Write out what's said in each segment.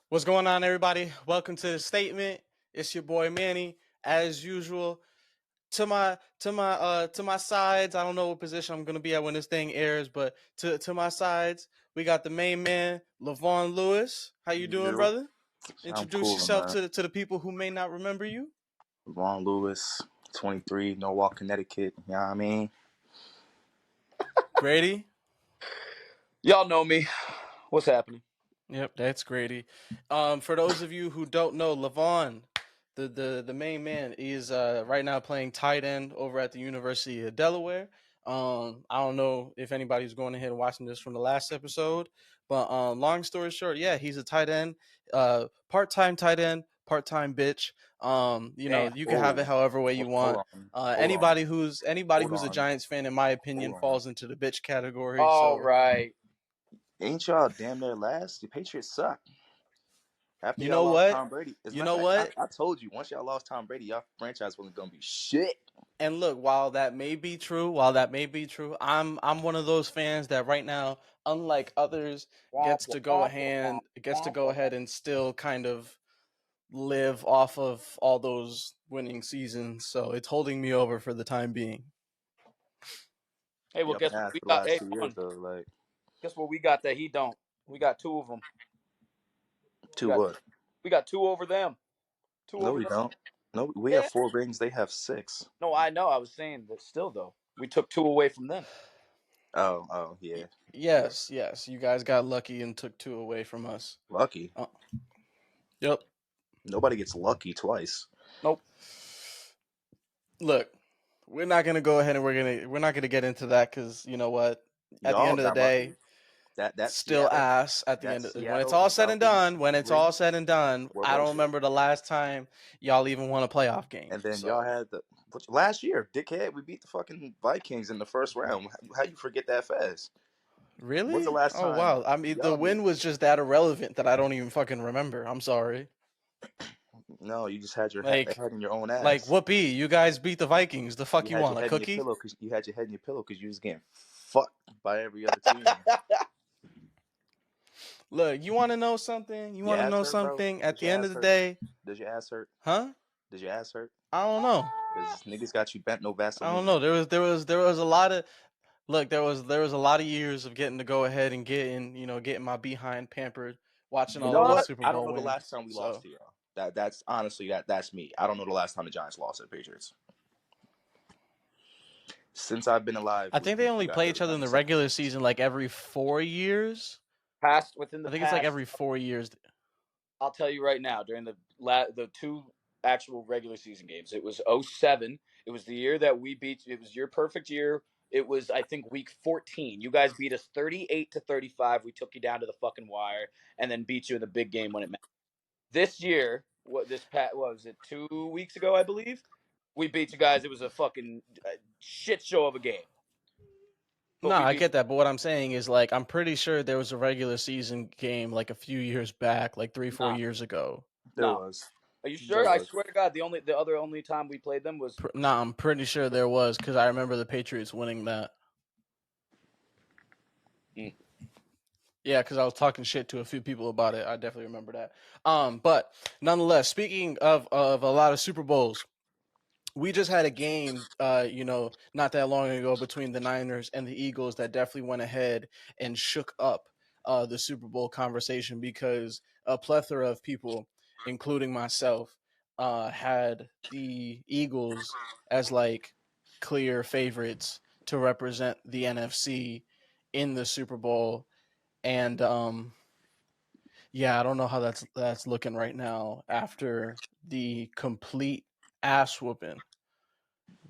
What's going on, everybody? Welcome to the statement. It's your boy Manny, as usual. To my sides, I don't know what position I'm gonna be at when this thing airs, but to my sides, we got the main man, Lavon Lewis. How you doing, You, brother? I'm Introduce cool, yourself man. to the people who may not remember you. Ron Lewis, 23, Norwalk, Connecticut. You know what I mean? Grady. Y'all know me. What's happening? Yep, that's Grady. For those of you who don't know, Lavon, the main man, is right now playing tight end over at the University of Delaware. I don't know if anybody's going ahead and watching this from the last episode, but long story short, yeah, he's a tight end, part-time tight end, part-time bitch. Damn. You can have it Oh, however way you hold want. on. Anybody Hold who's a on. Giants fan, in my Hold opinion, on. falls into the bitch category. All So right. Ain't y'all damn near last? The Patriots suck. After you y'all know lost what? Tom Brady. As a You matter know of fact, what? I told you, once y'all lost Tom Brady, y'all franchise wasn't going to be shit. And look, while that may be true, I'm one of those fans that right now, unlike others, Womp, womp, gets to womp, go womp. ahead and still kind of live off of all those winning seasons. So it's holding me over for the time being. Hey, well, Y'all been guess what asked we for the got? last Hey, 2 years, Vaughn, though. Like, guess what we got that he don't? We got two of them. We two got what? we got two over them. Two No, over we them. don't. No, we have Yeah. 4 rings. They have 6. No, I know. I was saying that still though. We took two away from them. Oh, yeah. Yeah. Yes, you guys got lucky and took two away from us. Lucky. Uh, yep. Nobody gets lucky twice. Nope. Look, we're not gonna go ahead and we're not gonna get into that because you know what? At the Y'all end of the got lucky. day, That still Seattle ass at the that end of when it's Seattle all and said and Falcons done. When it's all ring, said and done, where I don't was it? remember the last time y'all even won a playoff game. And then y'all So had the last year, dickhead. We beat the fucking Vikings in the first round. How you forget that fast? When's the really? last Oh time wow. I mean, the y'all beat? win was just that irrelevant that I don't even fucking remember. I'm sorry. No, you just had your Like, head in your own like ass. whoopee, you guys beat the Vikings. The fuck You you had your want, a head in your cookie? pillow because you had your head in your pillow because you was getting fucked by every other team. Look, you want to know something? You Your want to ass know hurt, bro. something? At Does the your end of ass the hurt? day, Does your ass hurt? huh? Does your ass hurt? I don't know. Because niggas got you bent no I don't Vaseline. know. There was a lot of look. There was a lot of years of getting to go ahead and getting my behind pampered, watching You all know those What? what? Super I don't Bowl know the last wins. time we lost So to y'all. That's honestly that's me. I don't know the last time the Giants lost to the Patriots. Since I've been alive, I we think they only got play those each other in the 97 regular wins. season like every 4 years. Past within the I think it's like past. every 4 years. I'll tell you right now. During the two actual regular season games, it was '07. It was the year that we beat. It was your perfect year. It was, I think, week 14. You guys beat us 38-35. We took you down to the fucking wire, and then beat you in the big game when it mattered. This year, what was it? 2 weeks ago, I believe. We beat you guys. It was a fucking shit show of a game, but No, we I beat. get that, but what I'm saying is like I'm pretty sure there was a regular season game like a few years back, like 3 4 No, years ago. There no. was. Are you There sure? I was. swear to God, the only time we played them was. Nah, I'm pretty sure there was because I remember the Patriots winning that. Mm. Yeah, because I was talking shit to a few people about it. I definitely remember that. But nonetheless, speaking of a lot of Super Bowls, we just had a game, not that long ago between the Niners and the Eagles that definitely went ahead and shook up the Super Bowl conversation because a plethora of people, including myself, had the Eagles as like clear favorites to represent the NFC in the Super Bowl. And yeah, I don't know how that's looking right now after the complete ass whooping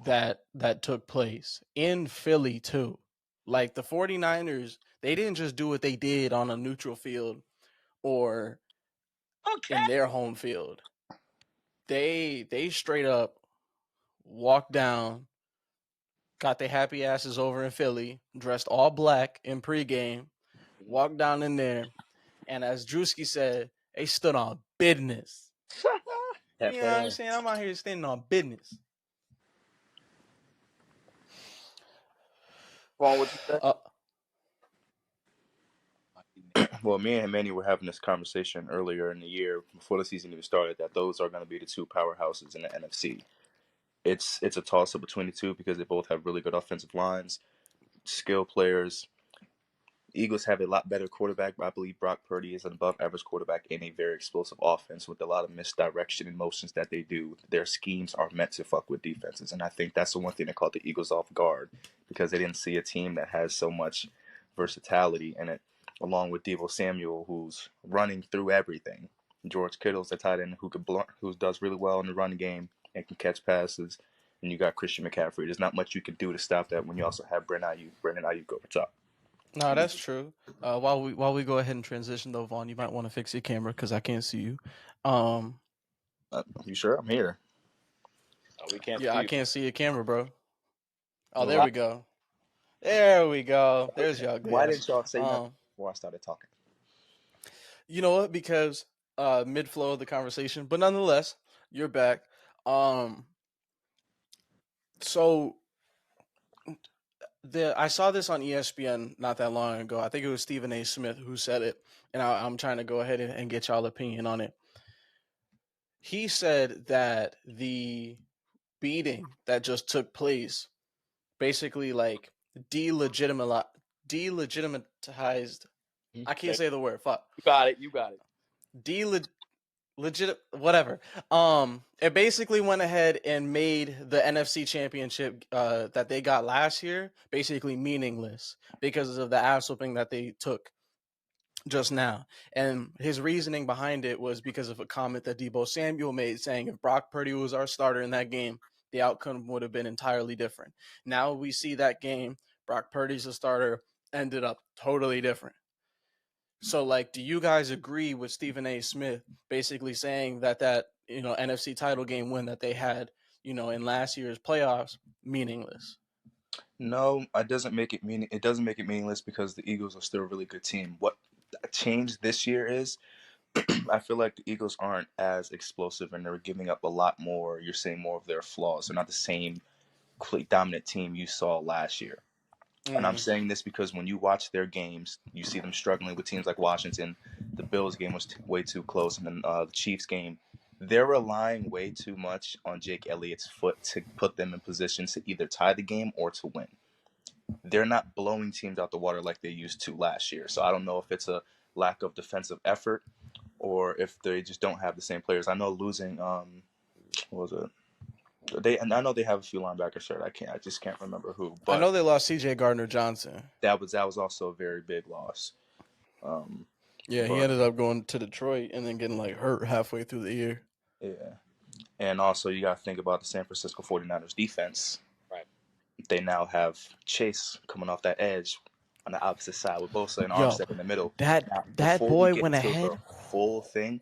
that took place in Philly too. Like the 49ers, they didn't just do what they did on a neutral field or Okay. in their home field. They straight up walked down, got their happy asses over in Philly, dressed all black in pregame, walked down in there, and as Drewski said, they stood on business. You Tap know what that I'm saying? ass. I'm out here standing on business. Paul, what you say? Uh, Well, me and Manny were having this conversation earlier in the year before the season even started that those are going to be the two powerhouses in the NFC. It's a toss up between the two because they both have really good offensive lines, skill players. Eagles have a lot better quarterback, but I believe Brock Purdy is an above average quarterback in a very explosive offense with a lot of misdirection and motions that they do. Their schemes are meant to fuck with defenses. And I think that's the one thing that caught the Eagles off guard because they didn't see a team that has so much versatility in it, along with Deebo Samuel, who's running through everything. George Kittle's a tight end who does really well in the run game and can catch passes. And you got Christian McCaffrey. There's not much you can do to stop that when you also have Brandon Ayuk over top. No, that's true. While we go ahead and transition though, Vaughn, you might want to fix your camera because I can't see you. You sure? I'm here. Oh, we can't Yeah, see I you. can't see your camera, bro. Oh, Well, there we go. There we go. There's y'all. Why didn't y'all say nothing Um, before I started talking? you know what? Because mid flow of the conversation, but nonetheless, you're back. So I saw this on ESPN not that long ago. I think it was Stephen A. Smith who said it, and I'm trying to go ahead and get y'all opinion on it. He said that the beating that just took place basically like delegitimized. I can't say the word. Fuck. You got it. You got it. Legit whatever. It basically went ahead and made the NFC championship that they got last year basically meaningless because of the ass whooping that they took just now. And his reasoning behind it was because of a comment that Deebo Samuel made saying if Brock Purdy was our starter in that game, the outcome would have been entirely different. Now we see that game, Brock Purdy's the starter, ended up totally different. So, like, do you guys agree with Stephen A. Smith basically saying that NFC title game win that they had, in last year's playoffs, meaningless? No, it doesn't make it It doesn't make it meaningless because the Eagles are still a really good team. What changed this year is I feel like the Eagles aren't as explosive and they're giving up a lot more. You're seeing more of their flaws. They're not the same dominant team you saw last year. And I'm saying this because when you watch their games, you see them struggling with teams like Washington. The Bills game was way too close, and then the Chiefs game, they're relying way too much on Jake Elliott's foot to put them in position to either tie the game or to win. They're not blowing teams out the water like they used to last year. So I don't know if it's a lack of defensive effort or if they just don't have the same players. I know losing, what was it? And I know they have a few linebackers hurt. I just can't remember who. But I know they lost C.J. Gardner-Johnson. that was also a very big loss. Yeah, he But ended up going to Detroit and then getting like hurt halfway through the year. yeah, and also you got to think about the San Francisco 49ers defense. Right. They now have Chase coming off that edge on the opposite side with Bosa and Yo, Armstead in the middle. that Now, that before we boy get went into ahead. the full thing,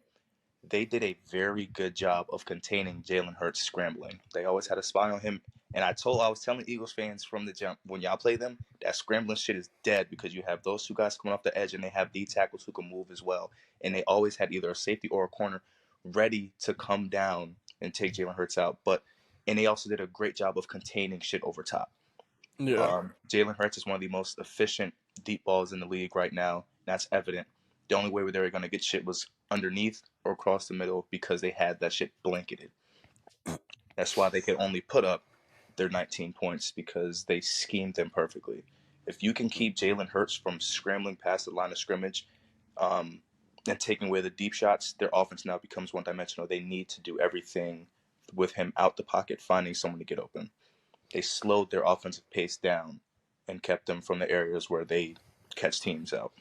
they did a very good job of containing Jalen Hurts scrambling. They always had a spy on him. And I was telling Eagles fans from the jump, when y'all play them, that scrambling shit is dead because you have those two guys coming off the edge and they have D tackles who can move as well. And they always had either a safety or a corner ready to come down and take Jalen Hurts out. And they also did a great job of containing shit over top. Yeah. Jalen Hurts is one of the most efficient deep balls in the league right now. That's evident. The only way they were going to get shit was underneath or across the middle because they had that shit blanketed. That's why they could only put up their 19 points because they schemed them perfectly. If you can keep Jalen Hurts from scrambling past the line of scrimmage and taking away the deep shots, their offense now becomes one-dimensional. They need to do everything with him out the pocket, finding someone to get open. They slowed their offensive pace down and kept them from the areas where they catch teams out.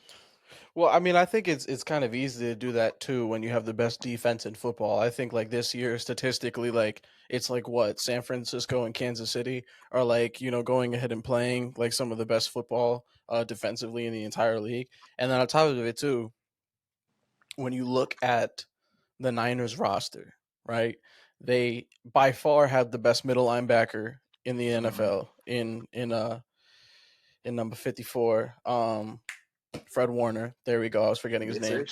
Well, I mean, I think it's kind of easy to do that too when you have the best defense in football. I think like this year statistically, like it's like what San Francisco and Kansas City are like, going ahead and playing like some of the best football defensively in the entire league. And then on top of it too, when you look at the Niners roster, right? They by far have the best middle linebacker in the NFL in number 54. Fred Warner. There we go. I was forgetting his name.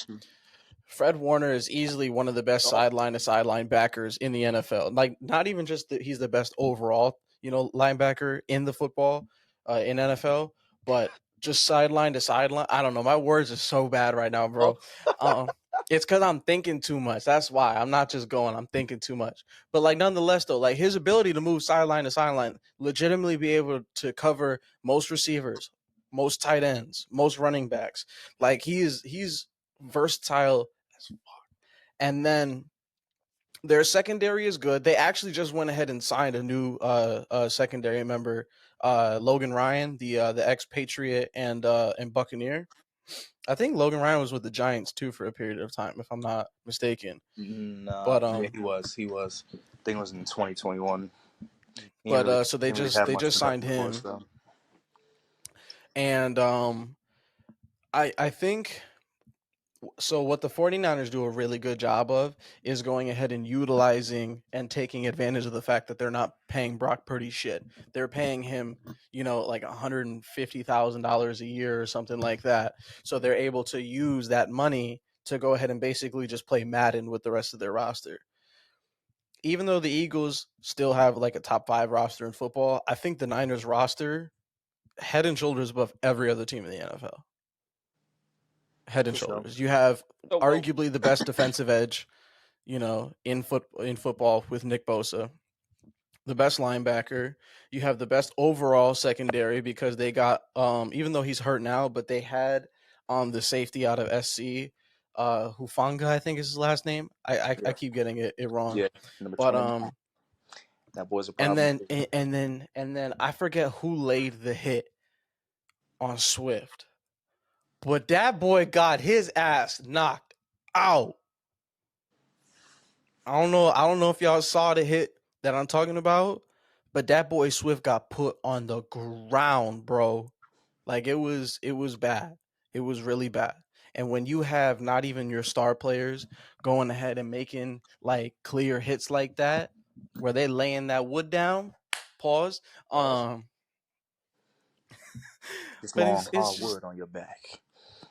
Fred Warner is easily one of the best sideline to sideline backers in the NFL. Like, not even just that he's the best overall, linebacker in the football in NFL, but just sideline to sideline. I don't know. My words are so bad right now, bro. It's because I'm thinking too much. That's why I'm not just going. I'm thinking too much. But like, nonetheless, though, like his ability to move sideline to sideline, legitimately be able to cover most receivers, most tight ends, most running backs. Like he's versatile as fuck. And then their secondary is good. They actually just went ahead and signed a new secondary member, Logan Ryan, the expatriate and Buccaneer. I think Logan Ryan was with the Giants too for a period of time, if I'm not mistaken. Nah, But yeah, he was. I think it was in 2021. He so they didn't really have they much just signed production for us him, though. and I think so. What the 49ers do a really good job of is going ahead and utilizing and taking advantage of the fact that they're not paying Brock Purdy shit. They're paying him, like $150,000 a year or something like that. So they're able to use that money to go ahead and basically just play Madden with the rest of their roster. Even though the Eagles still have like a top 5 roster in football, I think the Niners roster head and shoulders above every other team in the NFL. Head and For sure. shoulders. You have So, well, arguably the best defensive edge, in football with Nick Bosa, the best linebacker. You have the best overall secondary because they got even though he's hurt now, but they had the safety out of SC, Hufanga, I think is his last name. I Yeah, keep getting it wrong. yeah. Number But 29. That boy's a and problem. then and then I forget who laid the hit on Swift. But that boy got his ass knocked out. I don't know if y'all saw the hit that I'm talking about, but that boy Swift got put on the ground, bro. Like it was bad. It was really bad. And when you have not even your star players going ahead and making like clear hits like that, where they laying that wood down, pause. pause. Um, This but long it's hard just, wood on your back.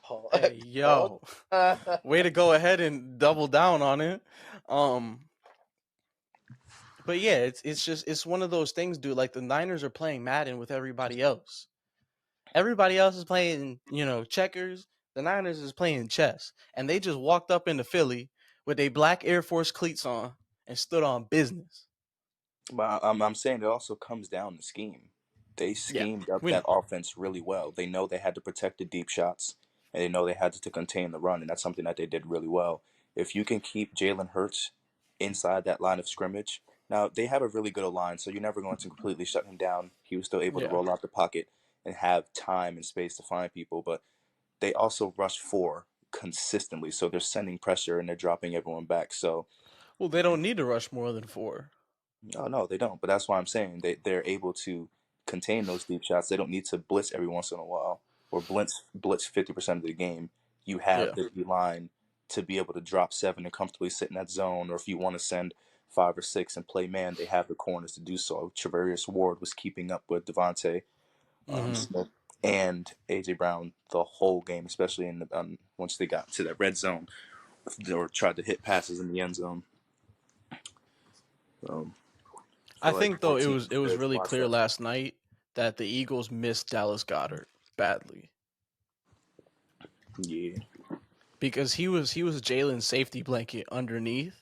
Pause. hey Pause. yo, way to go ahead and double down on it. Um, but yeah, it's one of those things, dude. Like the Niners are playing Madden with everybody else. Everybody else is playing, checkers. The Niners is playing chess, and they just walked up into Philly with a black Air Force cleats on and stood on business. But I'm saying it also comes down to scheme. They Yeah, schemed up we that know. offense really well. They know they had to protect the deep shots, and they know they had to contain the run, and that's something that they did really well. If you can keep Jalen Hurts inside that line of scrimmage, now they have a really good line, so you're never going to completely shut him down. He was still able to Yeah. roll out the pocket and have time and space to find people, but they also rush four consistently, so they're sending pressure and they're dropping everyone back. So Well, they don't need to rush more than 4. no, no, they don't. But that's why I'm saying they're able to contain those deep shots. They don't need to blitz every once in a while or blitz 50% of the game. You have Yeah. the D line to be able to drop seven and comfortably sit in that zone. Or if you want to send 5 or 6 and play man, they have the corners to do so. Travarius Ward was keeping up with Devontae Mm-hmm. Smith and AJ Brown the whole game, especially in the once they got to that red zone or tried to hit passes in the end zone. I I feel like think though both it teams was are it was good to really watch clear that. last night that the Eagles missed Dallas Goddard badly Yeah. because he was Jalen's safety blanket underneath,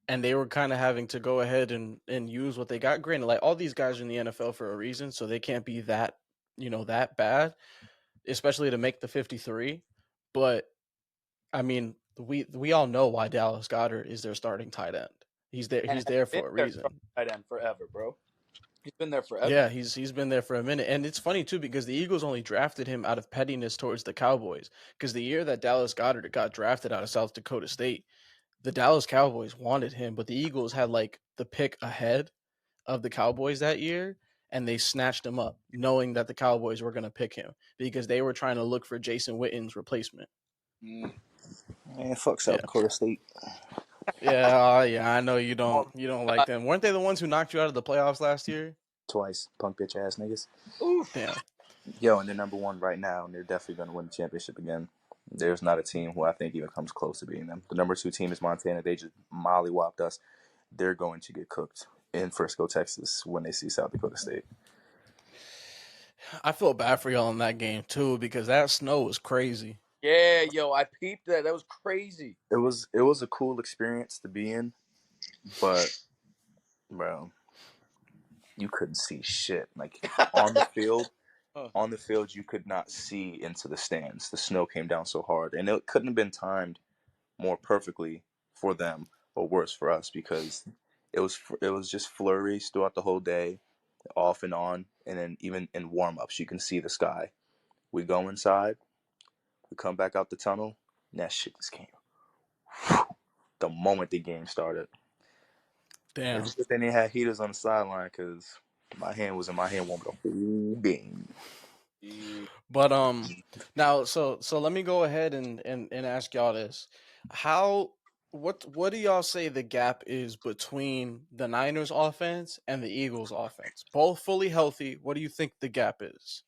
and they were kind of having to go ahead and use what they got. Granted, like all these guys are in the NFL for a reason, so they can't be that bad, especially to make the 53. But I mean, we all know why Dallas Goddard is their starting tight end. He's there. And He's has there been for a there reason. tight end forever, bro. He's been there forever. Yeah, he's been there for a minute, and it's funny too because the Eagles only drafted him out of pettiness towards the Cowboys. Because the year that Dallas Goddard got drafted out of South Dakota State, the Dallas Cowboys wanted him, but the Eagles had like the pick ahead of the Cowboys that year, and they snatched him up, knowing that the Cowboys were going to pick him because they were trying to look for Jason Witten's replacement. Mm. Man, fuck South Yeah, Dakota State. yeah. I know you don't Oh, you don't like them. Weren't they the ones who knocked you out of the playoffs last year? Twice. Punk bitch ass niggas. oof. Damn. Yo, and they're number one right now, and they're definitely going to win the championship again. There's not a team who I think even comes close to beating them. The number 2 team is Montana. They just mollywopped us. They're going to get cooked in Frisco, Texas when they see South Dakota State. I feel bad for y'all in that game too because that snow was crazy. Yeah, yo, I peeped that. That was crazy. It was a cool experience to be in, but bro, you couldn't see shit. Like on the field, Huh. on the field, you could not see into the stands. The snow came down so hard, and it couldn't have been timed more perfectly for them or worse for us because it was just flurries throughout the whole day, off and on, and then even in warm ups, you can see the sky. We go inside, we come back out the tunnel, and that shit just came. The moment the game started, Damn. it's good they didn't have heaters on the sideline because my hand was in my hand warming the whole game. But now so let me go ahead and ask y'all this. How what do y'all say the gap is between the Niners offense and the Eagles offense? Both fully healthy. What do you think the gap is?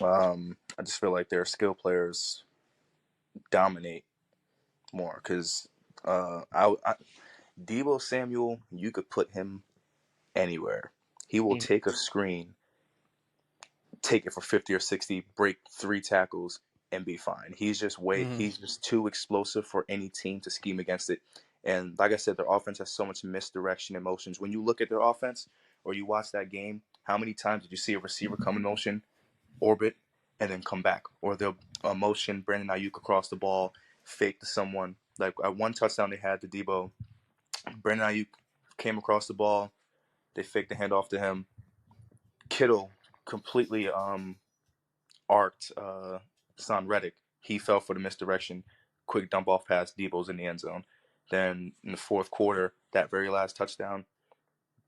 I just feel like their skill players dominate more because Debo Samuel, you could put him anywhere. He will take a screen, take it for 50 or 60, break 3 tackles, and be fine. Mm-hmm. He's just too explosive for any team to scheme against it. And like I said, their offense has so much misdirection and motions. When you look at their offense or you watch that game, how many times did you see a receiver come in motion, orbit, and then come back? Or they'll motion Brandon Ayuk across the ball, fake to someone. Like at one touchdown they had to Debo, Brandon Ayuk came across the ball, they faked the handoff to him. Kittle completely arced Son Reddick. He fell for the misdirection. Quick dump off pass. Debo's in the end zone. Then in the fourth quarter, that very last touchdown,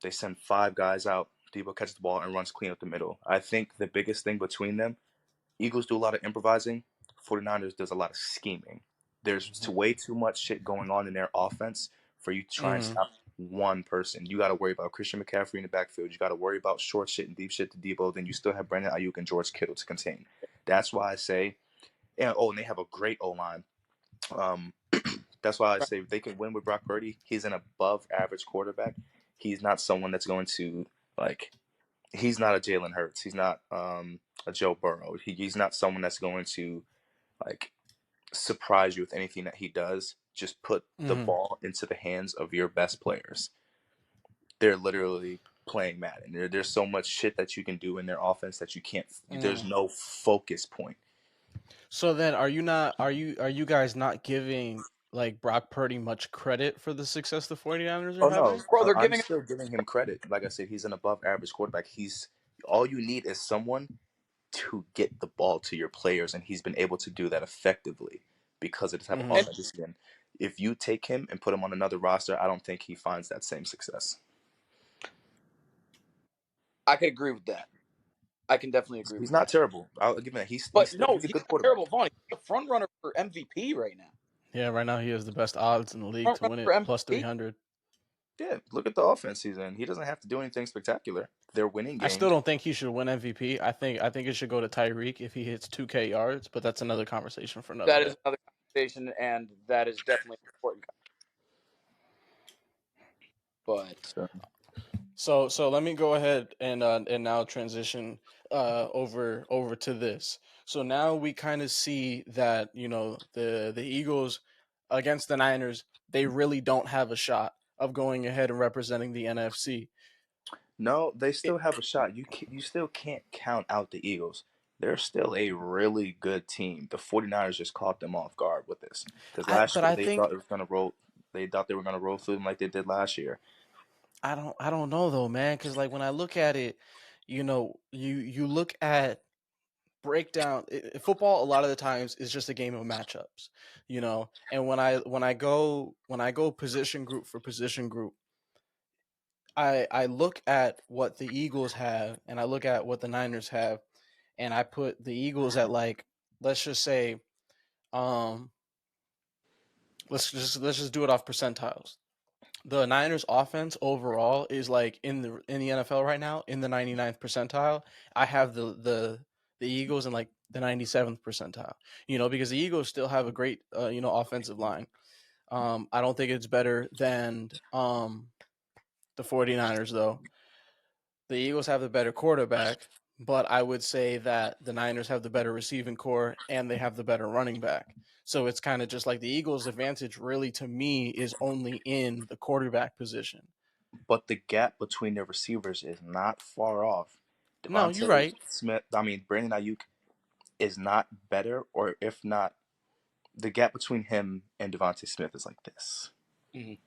they send 5 guys out. Debo catches the ball and runs clean up the middle. I think the biggest thing between them, Eagles do a lot of improvising. 49ers does a lot of scheming. There's way too much shit going on in their offense for you to try and Mm-hmm. stop one person. You got to worry about Christian McCaffrey in the backfield. You got to worry about short shit and deep shit to Debo. Then you still have Brandon Ayuk and George Kittle to contain. That's why I say, and they have a great O line. Um, that's why I say if they can win with Brock Purdy, he's an above average quarterback. He's not someone that's going to like. He's not a Jalen Hurts. He's not a Joe Burrow. He's not someone that's going to like surprise you with anything that he does. Just put the Mm-hmm. ball into the hands of your best players. They're literally playing Madden. There's so much shit that you can do in their offense that you can't. There's Mm. no focus point. So then are you guys not giving like Brock Purdy much credit for the success the 49ers are Oh no, having? Bro, they're I'm giving still giving him credit. Like I said, he's an above average quarterback. He's all you need is someone to get the ball to your players, and he's been able to do that effectively because of the type of Mm-hmm. and offense he's in. If you take him and put him on another roster, I don't think he finds that same success. I could agree with that. I can definitely agree He's with not that. terrible. I'll give him that. But no, He's a he's good not quarterback. terrible, Vaughn. He's the front runner for MVP right now. Yeah, right now he has the best odds in the league Front to runner win for it, plus MVP. 300. Yeah, look at the offense he's in. He doesn't have to do anything spectacular. They're winning I still games. don't think he should win MVP. I think it should go to Tyreek if he hits 2K yards, but that's another conversation for another That day. is another conversation, and that is definitely important. But So, So let me go ahead and now transition over to this. So now we kind of see that the Eagles against the Niners, they really don't have a shot of going ahead and representing the NFC. no, they still have a shot. You still can't count out the Eagles. They're still a really good team. The 49ers just caught them off guard with this. Because last But year I think they thought they were gonna roll through them like they did last year. I don't know though, man, because like when I look at it, you look at breakdown football a lot of the times is just a game of matchups, and when I go position group for position group, I look at what the Eagles have and I look at what the Niners have, and I put the Eagles at, like, let's just say, um let's just do it off percentiles. The Niners offense overall is like in the NFL right now in the 99th percentile. I have the Eagles in like the 97th percentile. Because the Eagles still have a great offensive line. I don't think it's better than the 49ers though. the Eagles have the better quarterback, but I would say that the Niners have the better receiving core and they have the better running back. So it's kind of just like the Eagles' advantage, really, to me, is only in the quarterback position. But the gap between their receivers is not far off. No, you're Devontae right. Smith, Brandon Ayuk is not better, or if not, the gap between him and Devontae Smith is like this. Mhm.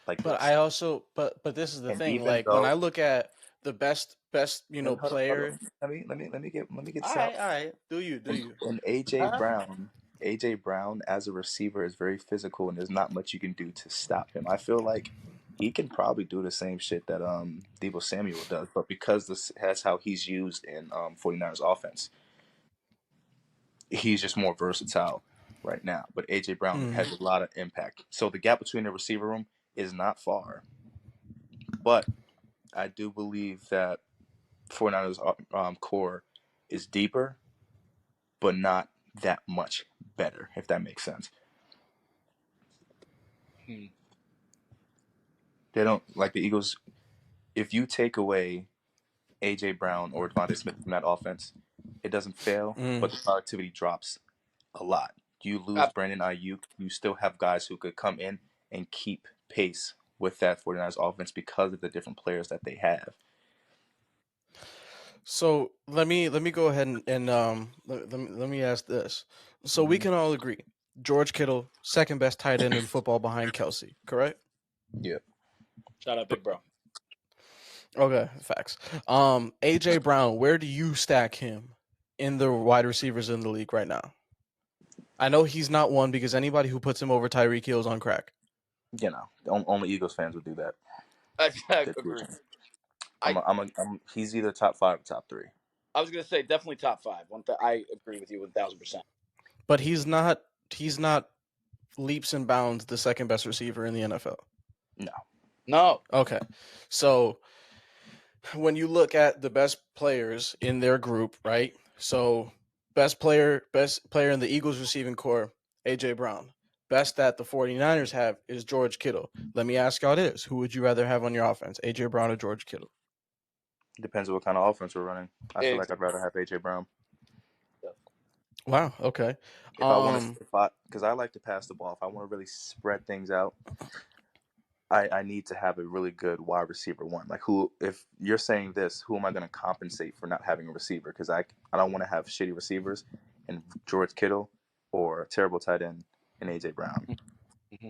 Like But this. I also, but this is the And thing. even Like when I though, look at the best, hold on, hold player. on. Let me get All this right, out. all right. Do you? Do And, you? and AJ Brown as a receiver is very physical, and there's not much you can do to stop him. I feel like he can probably do the same shit that Deebo Samuel does, but because that's how he's used in 49ers offense, he's just more versatile right now. But AJ Brown Mm. has a lot of impact. So the gap between the receiver room is not far. But I do believe that 49ers core is deeper, but not that much better, if that makes sense. Hmm. They don't like the Eagles. If you take away AJ Brown or Devontae Smith from that offense, it doesn't fail, Mm. but the productivity drops a lot. You lose Brandon Ayuk, you still have guys who could come in and keep pace with that 49ers offense because of the different players that they have. So let me go ahead and let me ask this. So we can all agree, George Kittle, second best tight end in football behind Kelsey, correct? Yeah. Shout out, big bro. Okay, facts. AJ Brown, where do you stack him in the wide receivers in the league right now? I know he's not one because anybody who puts him over Tyreek Hill is on crack. You know, only Eagles fans would do that. I agree. He's either top 5 or top 3. I was gonna say definitely top 5. I agree with you 1000%. But he's not leaps and bounds the second best receiver in the NFL. No. Okay. So when you look at the best players in their group, right? So best player in the Eagles receiving core, AJ Brown. Best that the 49ers have is George Kittle. Let me ask y'all this. Who would you rather have on your offense, AJ Brown or George Kittle? Depends on what kind of offense we're running. I feel like I'd rather have AJ Brown. Wow, okay. If I want to, because I like to pass the ball. If I want to really spread things out, I need to have a really good wide receiver one. Like if you're saying this, who am I going to compensate for not having a receiver? Because I don't want to have shitty receivers and George Kittle or a terrible tight end and AJ Brown. Mm-hmm.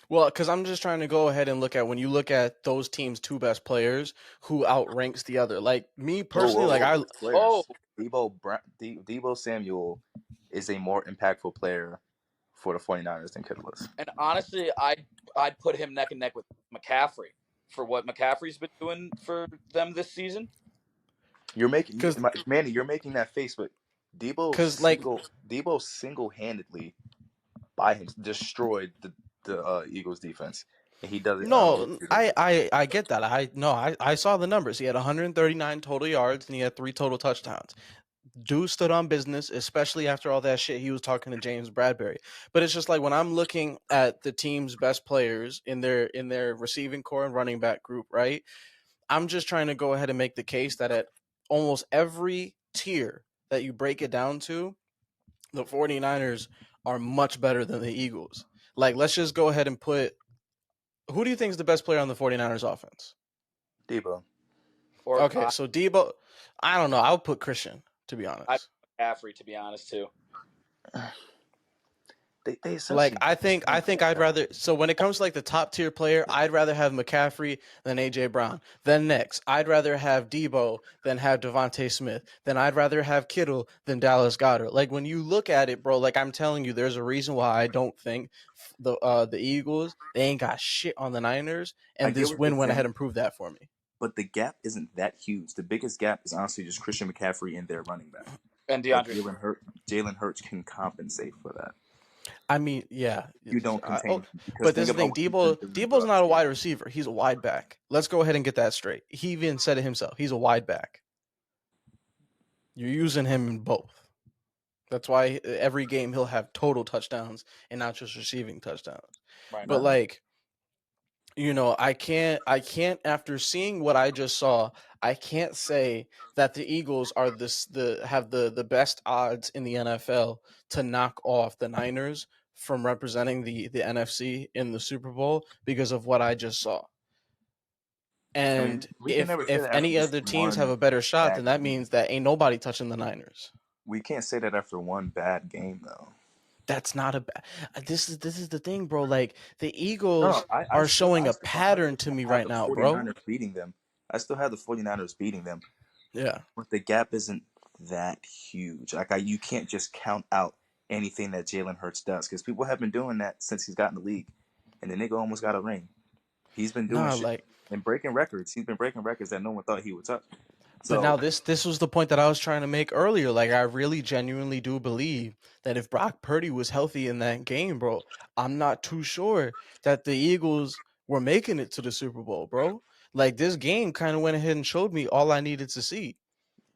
Well, because I'm just trying to go ahead and look at when you look at those teams' two best players, who outranks the other. Like me personally, Deebo Samuel is a more impactful player for the 49ers than Kittle is. And honestly, I'd put him neck and neck with McCaffrey for what McCaffrey's been doing for them this season. You're making Manny, you're making that face, but Deebo single-handedly by him destroyed the Eagles defense, and he does it. No, I get that. I saw the numbers. He had 139 total yards and he had 3 total touchdowns. Dude stood on business, especially after all that shit he was talking to James Bradbury. But it's just like when I'm looking at the team's best players in their receiving core and running back group, right? I'm just trying to go ahead and make the case that at almost every tier that you break it down to, the 49ers are much better than the Eagles. Like, let's just go ahead and put who do you think is the best player on the 49ers offense? Deebo. Okay, so Deebo, I don't know. I'll put Christian, to be honest. I'd put McCaffrey, to be honest, too. They Like I think I'd rather. So when it comes to like the top tier player, I'd rather have McCaffrey than AJ Brown. Then next, I'd rather have Deebo than have Devontae Smith. Then I'd rather have Kittle than Dallas Goedert. Like when you look at it, bro, like I'm telling you, there's a reason why I don't think the Eagles, they ain't got shit on the Niners, and this win went ahead and proved that for me. But the gap isn't that huge. The biggest gap is honestly just Christian McCaffrey and their running back. And DeAndre. Jalen Hurts can compensate for that. I mean, yeah. You don't contain. But this is the thing. Deebo's not a wide receiver. He's a wide back. Let's go ahead and get that straight. He even said it himself. He's a wide back. You're using him in both. That's why every game he'll have total touchdowns and not just receiving touchdowns. Right. But like, I can't after seeing what I just saw, I can't say that the Eagles are the best odds in the NFL to knock off the Niners from representing the NFC in the Super Bowl because of what I just saw. I mean, And we can never say if that after any just other teams have one a better shot, bad then that game. means that ain't nobody touching the Niners. We can't say that after one bad game, though. That's not a bad. This is the thing, bro. Like the No, Eagles I are still showing I a still pattern to 100% me have right the now, bro. 49ers beating them. I still have the 49ers beating them. Yeah. But the gap isn't that huge. You can't just count out anything that Jalen Hurts does because people have been doing that since he's gotten the league, and the nigga almost got a ring. He's been doing Nah, shit like, and breaking records. He's been breaking records that no one thought he would touch. but now So this was the point that I was trying to make earlier. Like, I really genuinely do believe that if Brock Purdy was healthy in that game, bro, I'm not too sure that the Eagles were making it to the Super Bowl, bro. Like, this game kind of went ahead and showed me all I needed to see.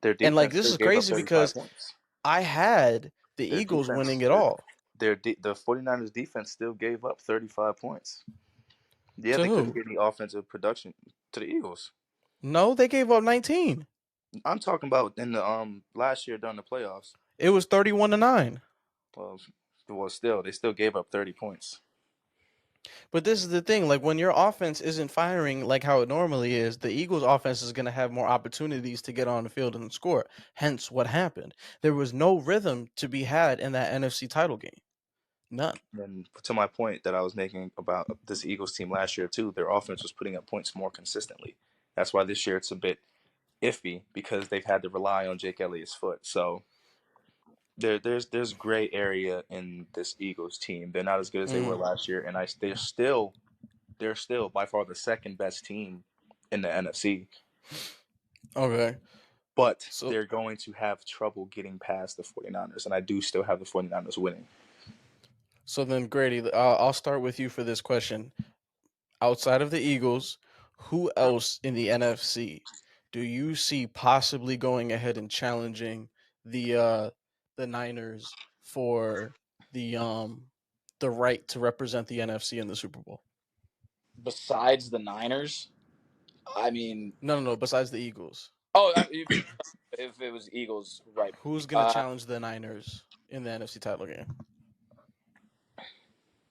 their And like, defense this still is gave up crazy 35 because points. I had the Their Eagles winning defense, it all. the 49ers defense still gave up 35 points. Yeah, To they couldn't who? get any offensive production to the Eagles. No, they gave up 19. I'm talking about in the last year during the playoffs. It was 31-9. Well, still they still gave up 30 points. But this is the thing, like when your offense isn't firing like how it normally is, the Eagles offense is going to have more opportunities to get on the field and score. Hence what happened. There was no rhythm to be had in that NFC title game. None. And to my point that I was making about this Eagles team last year too, their offense was putting up points more consistently. That's why this year it's a bit iffy because they've had to rely on Jake Elliott's foot. So there's gray area in this Eagles team. They're not as good as they were last year, and they're still by far the second best team in the NFC. Okay. But So they're going to have trouble getting past the 49ers, and I do still have the 49ers winning. so then Grady, I'll start with you for this question. Outside of the Eagles, who else in the NFC do you see possibly going ahead and challenging the Niners for the right to represent the NFC in the Super Bowl? Besides the Niners, I mean, No. Besides the Eagles, if it was Eagles, right? who's gonna challenge the Niners in the NFC title game?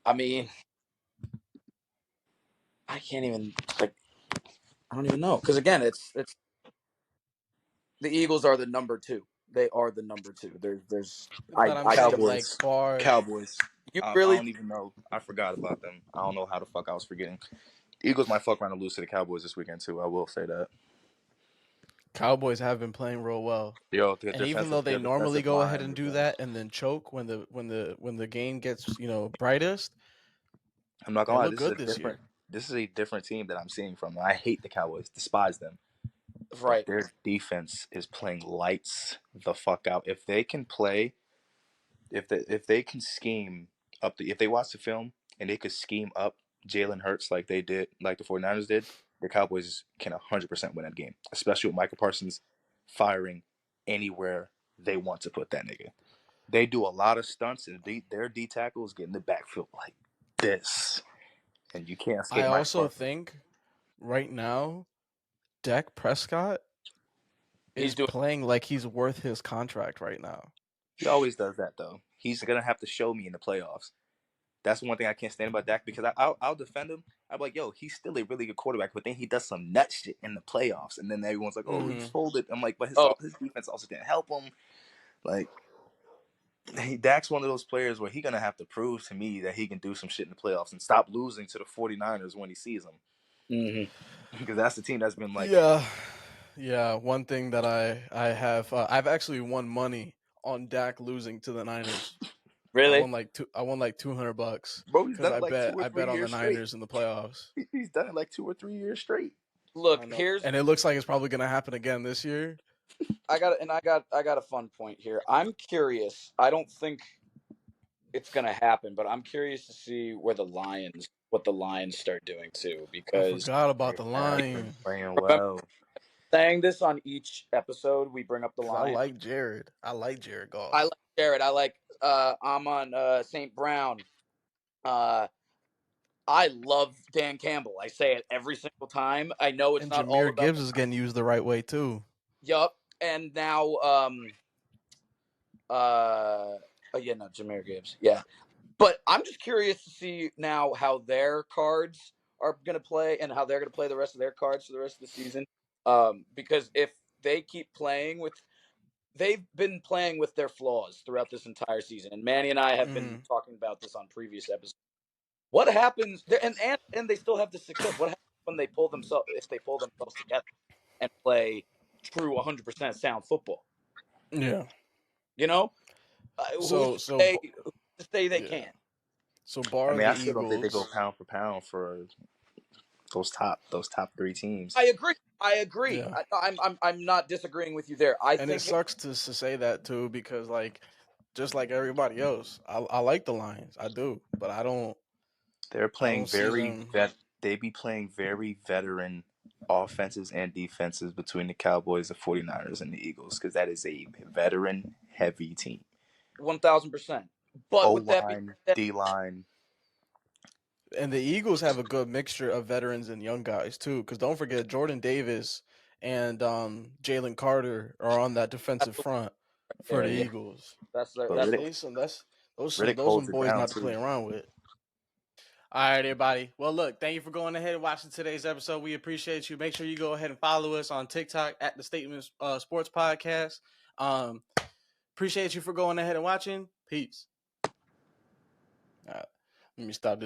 I mean, I can't even I don't even know because again, it's the Eagles are the number two. They are the number two. There's But I'm I saying still like bar Cowboys. you I really don't even know. I forgot about them. I don't know how the fuck I was forgetting. The Eagles might fuck around and lose to the Cowboys this weekend too. I will say that. Cowboys have been playing real well. Yo, And even though they their normally defensive go ahead line and is do that and then choke when the game gets, brightest, I'm not they gonna lie. look good this year. This is a different team that I'm seeing from them. I hate the Cowboys. Despise them. right. But their defense is playing lights the fuck out. If they can play, if they can scheme if they watch the film and they could scheme up Jalen Hurts like they did, like the 49ers did, the Cowboys can 100% win that game. Especially with Michael Parsons firing anywhere they want to put that nigga. They do a lot of stunts, and their D tackles get in the backfield like this, and you can't escape I Michael also Parsons. think right now Dak Prescott He's is doing playing like he's worth his contract right now. He always does that though. He's gonna have to show me in the playoffs. That's one thing I can't stand about Dak because I'll defend him. I'm like, yo, he's still a really good quarterback, but then he does some nut shit in the playoffs, and then everyone's like, oh, he's folded. I'm like, but his defense also didn't help him. Like, Dak's one of those players where he's gonna have to prove to me that he can do some shit in the playoffs and stop losing to the 49ers when he sees them. Because that's the team that's been like, Yeah. One thing that I have I've actually won money on Dak losing to the Niners. really. I won like $200 bro, he's because done it like 2 or I 3 bet on the years straight. Niners in the playoffs. He's done it like 2 or 3 years straight. Look, I know. here's And it looks like it's probably gonna happen again this year. I got a fun point here. I'm curious. I don't think it's gonna happen, but I'm curious to see what the Lions start doing too. I Because forgot about the They have been Lions. playing remember well. saying this on each episode, we bring up the Cause I Lions. like Jared. I like Jared Goff. I like Jared. I like I'm on St. Brown. I love Dan Campbell. I say it every single time. I know it's And not all Jahmyr about Gibbs is getting used the right way too. Yup. And now Jahmyr Gibbs. Yeah. But I'm just curious to see now how their cards are going to play and how they're going to play the rest of their cards for the rest of the season. Because if they keep playing with, they've been playing with their flaws throughout this entire season, and Manny and I have been talking about this on previous episodes. What happens? And they still have the success. What happens when they pull themselves together and play true 100% sound football? Yeah. You know, who's to say they yeah. can't? So I bar mean, the I still don't think they go Eagles. pound for pound for those top 3 teams. I agree. Yeah. I'm not disagreeing with you there. I And think it sucks to say that too, because like, just like everybody else, I like the Lions, I do, but I don't. They're playing see them. they be playing very veteran offenses and defenses between the Cowboys, the 49ers, and the Eagles, because that is a veteran heavy team. 1,000%. But with that being O-line, said, D-line. And the Eagles have a good mixture of veterans and young guys too, because don't forget Jordan Davis and Jalen Carter are on that defensive front for the yeah. Eagles. That's But that's Those Riddick some holds it boys down not to too. play around with. All right, everybody. Well, look, thank you for going ahead and watching today's episode. We appreciate you. Make sure you go ahead and follow us on TikTok at the Statement Sports Podcast. Appreciate you for going ahead and watching. Peace. All right, let me stop this.